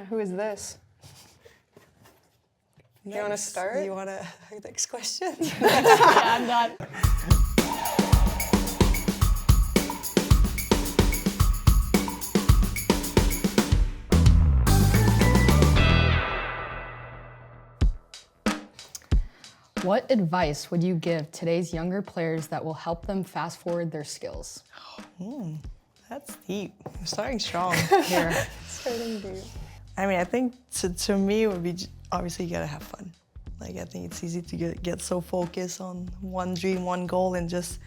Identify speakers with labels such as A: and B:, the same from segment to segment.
A: Who is this? Do you want to start?
B: You want to next question?
C: Yeah, I'm done. What advice would you give today's younger players that will help them fast forward their skills?
B: That's deep. I'm starting strong here.
A: Starting deep.
B: I mean, I think to me it would be obviously you gotta have fun. Like I think it's easy to get so focused on one dream, one goal, and just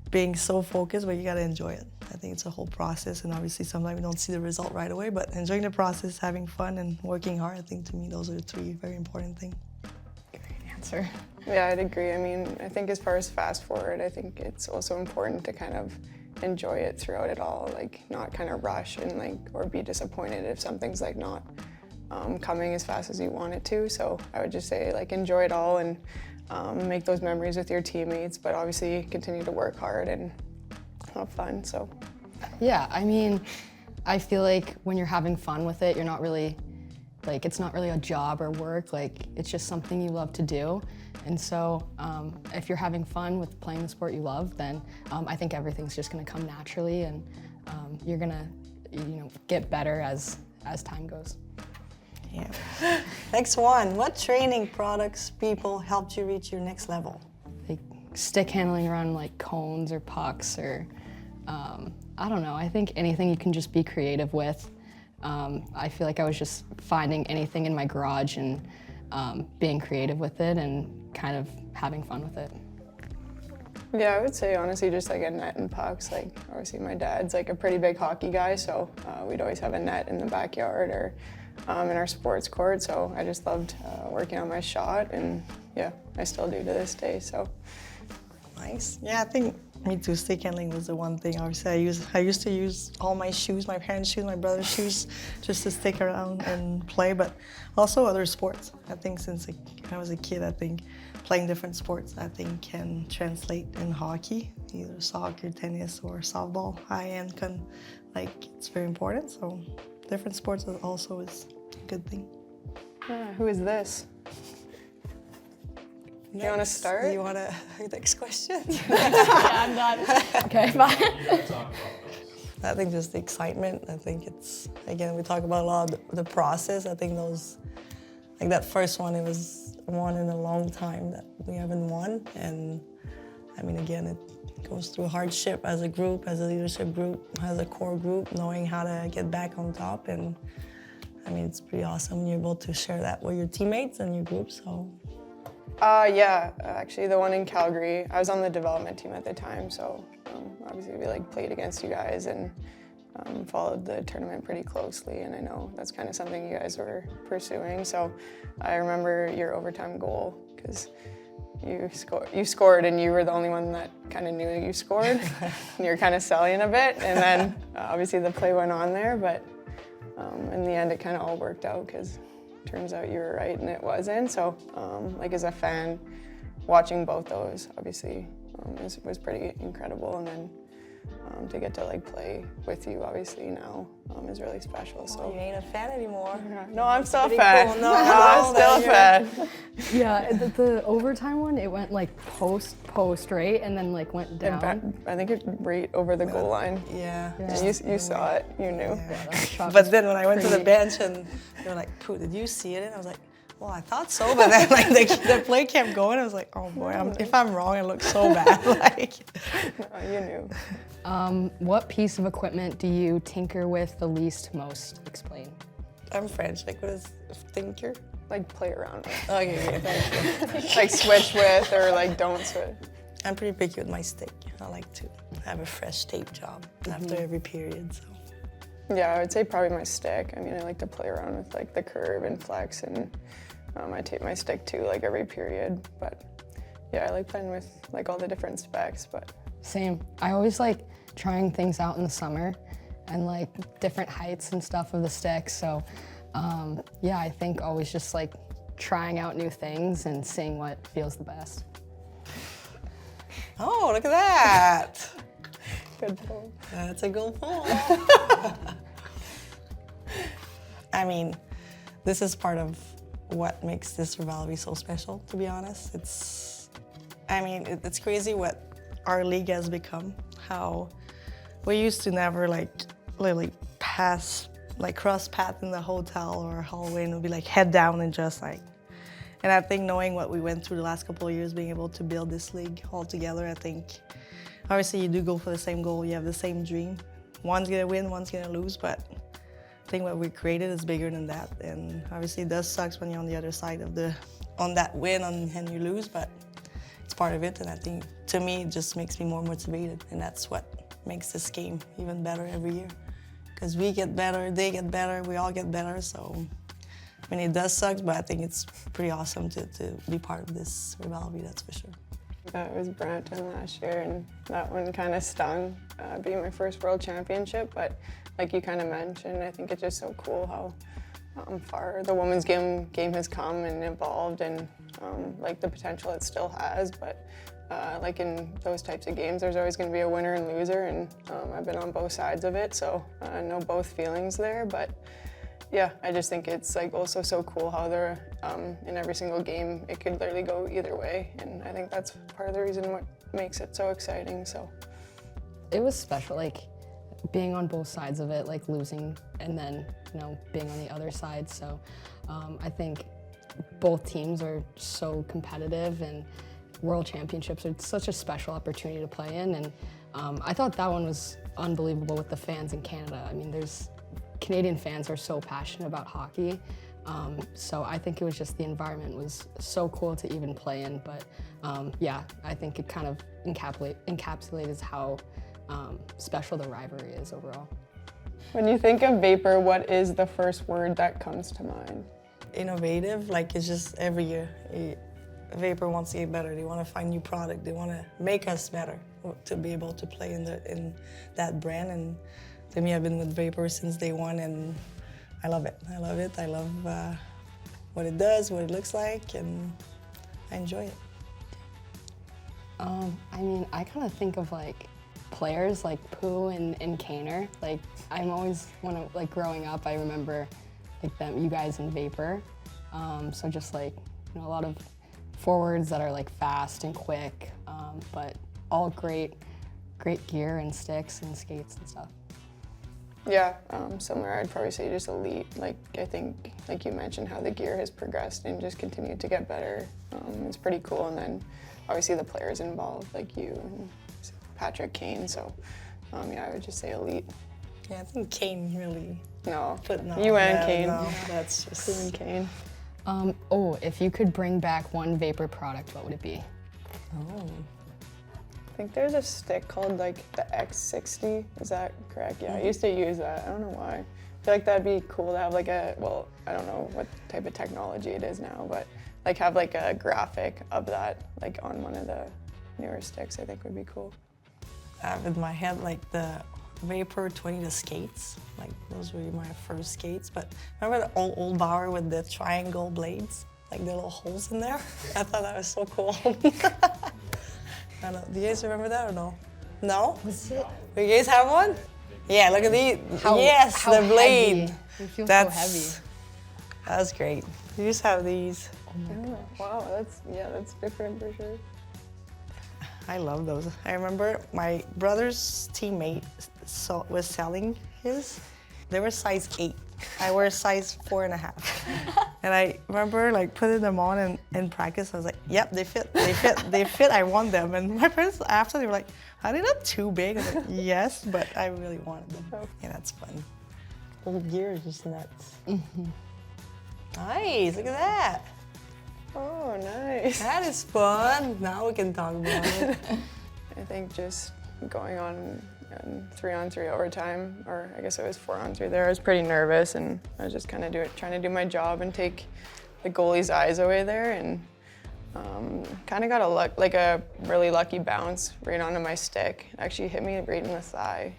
B: being so focused, but you gotta enjoy it. I think it's a whole process, and obviously sometimes we don't see the result right away, but enjoying the process, having fun, and working hard, I think to me those are the three very important things.
C: Answer.
A: Yeah, I'd agree. I mean, I think as far as fast forward, I think it's also important to kind of enjoy it throughout it all, like not kind of rush and like, or be disappointed if something's like not coming as fast as you want it to. So I would just say like enjoy it all and make those memories with your teammates, but obviously continue to work hard and have fun, so.
C: Yeah, I mean, I feel like when you're having fun with it, you're not really, like it's not really a job or work, like it's just something you love to do. And so if you're having fun with playing the sport you love, then I think everything's just gonna come naturally, and you're gonna get better as time goes.
B: Yeah. Next one, what training products, people helped you reach your next level?
C: Like stick handling around like cones or pucks, or I don't know, I think anything you can just be creative with. I feel like I was just finding anything in my garage and being creative with it and kind of having fun with it.
A: Yeah, I would say honestly just like a net and pucks. Like obviously my dad's like a pretty big hockey guy, so we'd always have a net in the backyard or in our sports court. So I just loved working on my shot, and yeah, I still do to this day. So
B: Nice. Yeah, I think me too. Stick handling was the one thing. Obviously, I used to use all my shoes, my parents' shoes, my brother's shoes, just to stick around and play. But also other sports. I think since I was a kid, I think playing different sports, I think can translate in hockey, either soccer, tennis, or softball. High end it's very important. So different sports also is a good thing.
A: who is this? Do you want to start?
B: You want to next question?
C: Yeah, I'm done. Okay, fine.
B: I think just the excitement. I think it's, again, we talk about a lot of the process. I think those, like that first one, it was one in a long time that we haven't won. And I mean, again, it goes through hardship as a group, as a leadership group, as a core group, knowing how to get back on top. And I mean, it's pretty awesome when you're able to share that with your teammates and your group, so.
A: Yeah, actually the one in Calgary, I was on the development team at the time, so obviously we like played against you guys and followed the tournament pretty closely, and I know that's kind of something you guys were pursuing. So I remember your overtime goal, because you scored and you were the only one that kind of knew that you scored, and you were kind of selling a bit, and then obviously the play went on there, but in the end it kind of all worked out, because turns out you were right and it wasn't. So like as a fan, watching both those obviously was pretty incredible, and then to get to like play with you obviously now is really special. So
B: You ain't a fan anymore.
A: no, I'm still a
B: Pretty
A: fan.
B: cool. No,
A: I'm still a fan.
C: Yeah, the overtime one, it went like post, right? And then like went down.
A: I think it right over the goal line.
B: Yeah.
A: And you saw it, you knew.
B: Yeah. But then when I went to the bench and they were like, "Pooh, did you see it?" And I was like, well, I thought so, but then like the play kept going. I was like, oh boy, if I'm wrong, it looks so bad. Like,
A: No, you knew.
C: What piece of equipment do you tinker with the least most? Explain.
B: I'm French. Like, what is tinker?
A: Like play around with.
B: Okay, thank you.
A: Like switch with, or like don't switch.
B: I'm pretty picky with my stick. I like to have a fresh tape job after every period. So.
A: Yeah, I would say probably my stick. I mean, I like to play around with like the curve and flex, and I tape my stick too, like every period. But yeah, I like playing with like all the different specs. But
C: Same. I always like trying things out in the summer and like different heights and stuff of the sticks. So yeah, I think always just like trying out new things and seeing what feels the best.
B: Oh, look at that.
A: good pull.
B: That's a good pull. I mean, this is part of what makes this rivalry so special, to be honest. It's crazy what our league has become. How we used to never like literally cross path in the hotel or hallway and it would be like head down and just like, and I think knowing what we went through the last couple of years, being able to build this league all together, I think, obviously you do go for the same goal, you have the same dream. One's gonna win, one's gonna lose, but I think what we created is bigger than that. And obviously it does suck when you're on the other side of on that win and you lose, but it's part of it. And I think, to me, it just makes me more motivated. And that's what makes this game even better every year. Because we get better, they get better, we all get better. So, I mean, it does suck, but I think it's pretty awesome to be part of this rivalry, that's for sure.
A: That was Brampton last year, and that one kind of stung, being my first world championship. But like you kind of mentioned, I think it's just so cool how far the women's game has come and evolved, and like the potential it still has. But like in those types of games, there's always going to be a winner and loser, and I've been on both sides of it, so I know both feelings there. But yeah, I just think it's like also so cool how they're in every single game, it could literally go either way, and I think that's part of the reason what makes it so exciting. So
C: it was special, like being on both sides of it, like losing and then being on the other side. So I think both teams are so competitive, and World Championships are such a special opportunity to play in. And I thought that one was unbelievable with the fans in Canada. I mean, Canadian fans are so passionate about hockey. So I think it was just the environment was so cool to even play in. But yeah, I think it kind of encapsulates how special the rivalry is overall.
A: when you think of vapor, what is the first word that comes to mind?
B: Innovative, like it's just every year. Vapor wants to get better. They want to find new product. They want to make us better to be able to play in that brand. And to me, I've been with Vapor since day one, and I love it. I love it. I love what it does, what it looks like, and I enjoy it.
C: I mean, I kind of think of like players like Pooh and Kaner. Like I'm always like growing up, I remember like you guys in Vapor. So just like a lot of forwards that are like fast and quick, but all great gear and sticks and skates and stuff.
A: Yeah, similar. I'd probably say just elite. Like I think, like you mentioned, how the gear has progressed and just continued to get better. It's pretty cool. And then obviously the players involved, like you and Patrick Kane. So yeah, I would just say elite.
B: Yeah, I think Kane really.
A: No,
B: But no,
A: you and
B: yeah,
A: Kane.
B: No, that's just.
A: You and Kane.
C: If you could bring back one Vapor product, what would it be?
B: Oh.
A: I think there's a stick called like the X60. Is that correct? Yeah, I used to use that. I don't know why. I feel like that'd be cool to have like well, I don't know what type of technology it is now, but like have like a graphic of that like on one of the newer sticks. I think would be cool.
B: I have in my head like the Vapor 20 the skates. Like those were my first skates. But remember the old BAUER with the triangle blades? Like the little holes in there? I thought that was so cool. I don't know. Do you guys remember that or no? No?
C: Was it?
B: Do you guys have one? Yeah, look at these. Yes,
C: how
B: the blade.
C: Heavy. It feels
B: That's
C: so heavy.
B: That was great. You just have these.
A: Oh, wow, that's different for sure.
B: I love those. I remember my brother's teammate was selling his. They were size 8. I wear size 4.5. And I remember like putting them on and in practice. I was like, yep, they fit, they fit. I want them. And my parents after they were like, are they not too big? I was like, yes, but I really wanted them. Yeah, that's fun. Old gear is just nuts. Nice, look at that.
A: Oh, nice.
B: That is fun. Now we can talk about it.
A: I think just going on 3-on-3 overtime, or I guess it was 4-on-3 there, I was pretty nervous, and I was just kind of trying to do my job and take the goalie's eyes away there, and kind of got a really lucky bounce right onto my stick. It actually hit me right in the thigh.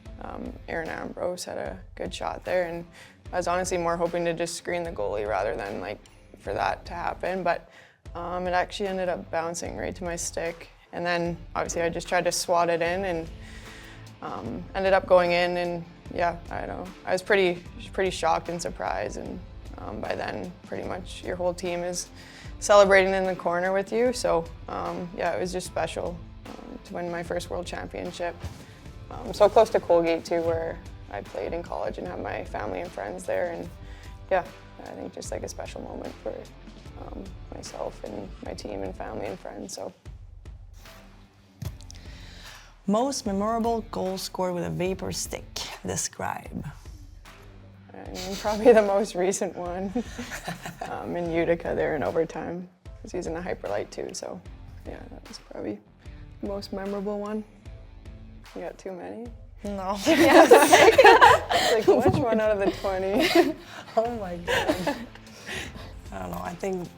A: Aaron Ambrose had a good shot there, and I was honestly more hoping to just screen the goalie rather than like for that to happen, but it actually ended up bouncing right to my stick. And then obviously I just tried to swat it in and ended up going in, and yeah, I know. I was pretty shocked and surprised, and by then, pretty much your whole team is celebrating in the corner with you. So yeah, it was just special to win my first World Championship. So close to Colgate too, where I played in college and have my family and friends there. And yeah, I think just like a special moment for myself and my team and family and friends. So.
B: Most memorable goal scored with a vapor stick. Describe.
A: I mean, probably the most recent one in Utica there in overtime. I was using a hyperlight too, so yeah, that was probably the most memorable one. You got too many?
B: No.
A: Like, which one out of the 20?
B: Oh my God. I don't know. I think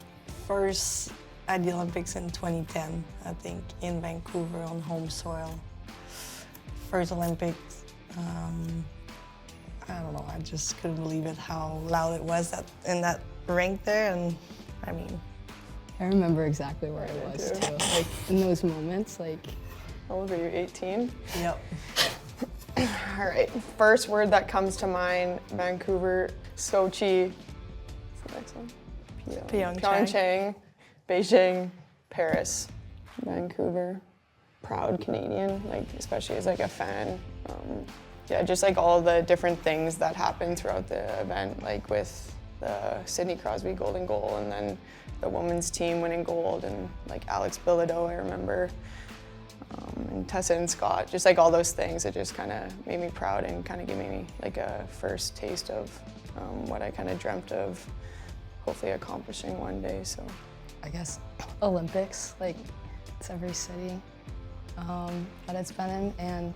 B: first at the Olympics in 2010, I think in Vancouver on home soil. First Olympics. I don't know. I just couldn't believe it how loud it was in that rink there, and I mean.
C: I remember exactly where I was too. Like in those moments, like.
A: How old were you? 18?
B: Yep.
A: All right. First word that comes to mind: Vancouver, Sochi. What's the next one? Pyeongchang, Beijing, Paris, Vancouver. Proud Canadian, like especially as like a fan. Yeah, just like all the different things that happened throughout the event, like with the Sidney Crosby golden goal, and then the women's team winning gold, and like Alex Bilodeau, I remember, and Tessa and Scott. Just like all those things, it just kind of made me proud and kind of gave me like a first taste of what I kind of dreamt of, hopefully accomplishing one day. So,
C: I guess Olympics, like it's every city that it's been in, and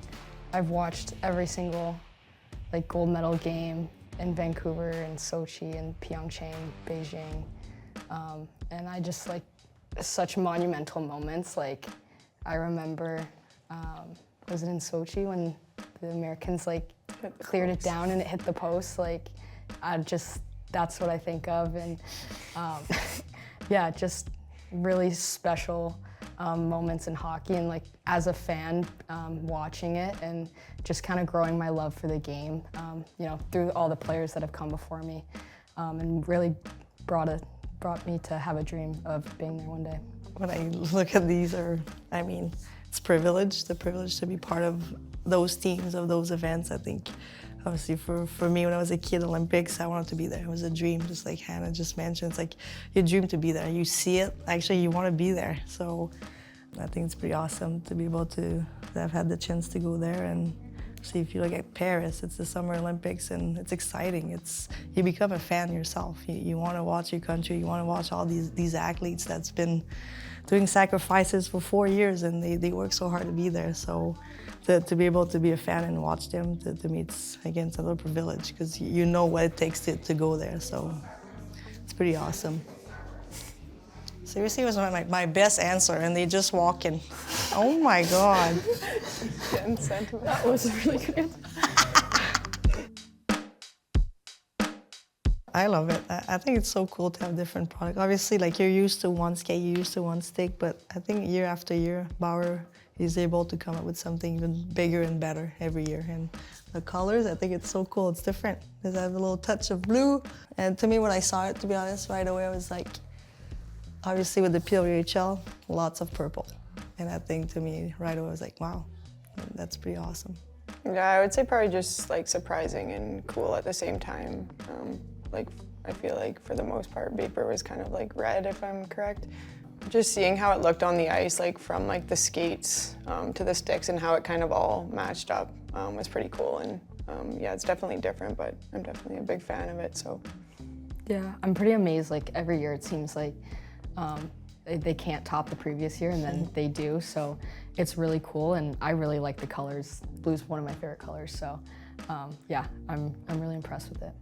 C: I've watched every single like gold medal game in Vancouver and Sochi and Pyeongchang, Beijing, and I just like such monumental moments. Like I remember, was it in Sochi when the Americans like cleared it down and it hit the post? Like that's what I think of, and yeah, just really special moments in hockey, and like as a fan watching it and just kind of growing my love for the game, you know, through all the players that have come before me, and really brought me to have a dream of being there one day.
B: When I look at these, I mean, it's the privilege to be part of those teams, of those events. I think obviously for me, when I was a kid, Olympics, I wanted to be there. It was a dream, just like Hannah just mentioned. It's like your dream to be there. You see it, actually you want to be there. So I think it's pretty awesome to be able to have had the chance to go there. And see, if you look at Paris, it's the Summer Olympics, and it's exciting. You become a fan yourself. You want to watch your country. You want to watch all these athletes that's been doing sacrifices for 4 years, and they work so hard to be there. So to be able to be a fan and watch them, to me, it's, again, it's another privilege, because you know what it takes to go there. So it's pretty awesome. Seriously, it was my best answer, and they just walk in. Oh my God.
A: Getting sentimental.
C: That was a really good answer.
B: I love it. I think it's so cool to have different products. Obviously, like you're used to one skate, you're used to one stick, but I think year after year, BAUER is able to come up with something even bigger and better every year. And the colors, I think it's so cool. It's different. There's a little touch of blue. And to me, when I saw it, to be honest, right away, I was like, obviously with the PWHL, lots of purple. And I think to me, right away, I was like, wow, that's pretty awesome.
A: Yeah, I would say probably just like surprising and cool at the same time. Like I feel like for the most part, Vapor was kind of like red, if I'm correct. Just seeing how it looked on the ice, like from like the skates to the sticks, and how it kind of all matched up was pretty cool. And yeah, it's definitely different, but I'm definitely a big fan of it. So
C: yeah, I'm pretty amazed. Like every year, it seems like they can't top the previous year, and then they do. So it's really cool, and I really like the colors. Blue's one of my favorite colors. So yeah, I'm really impressed with it.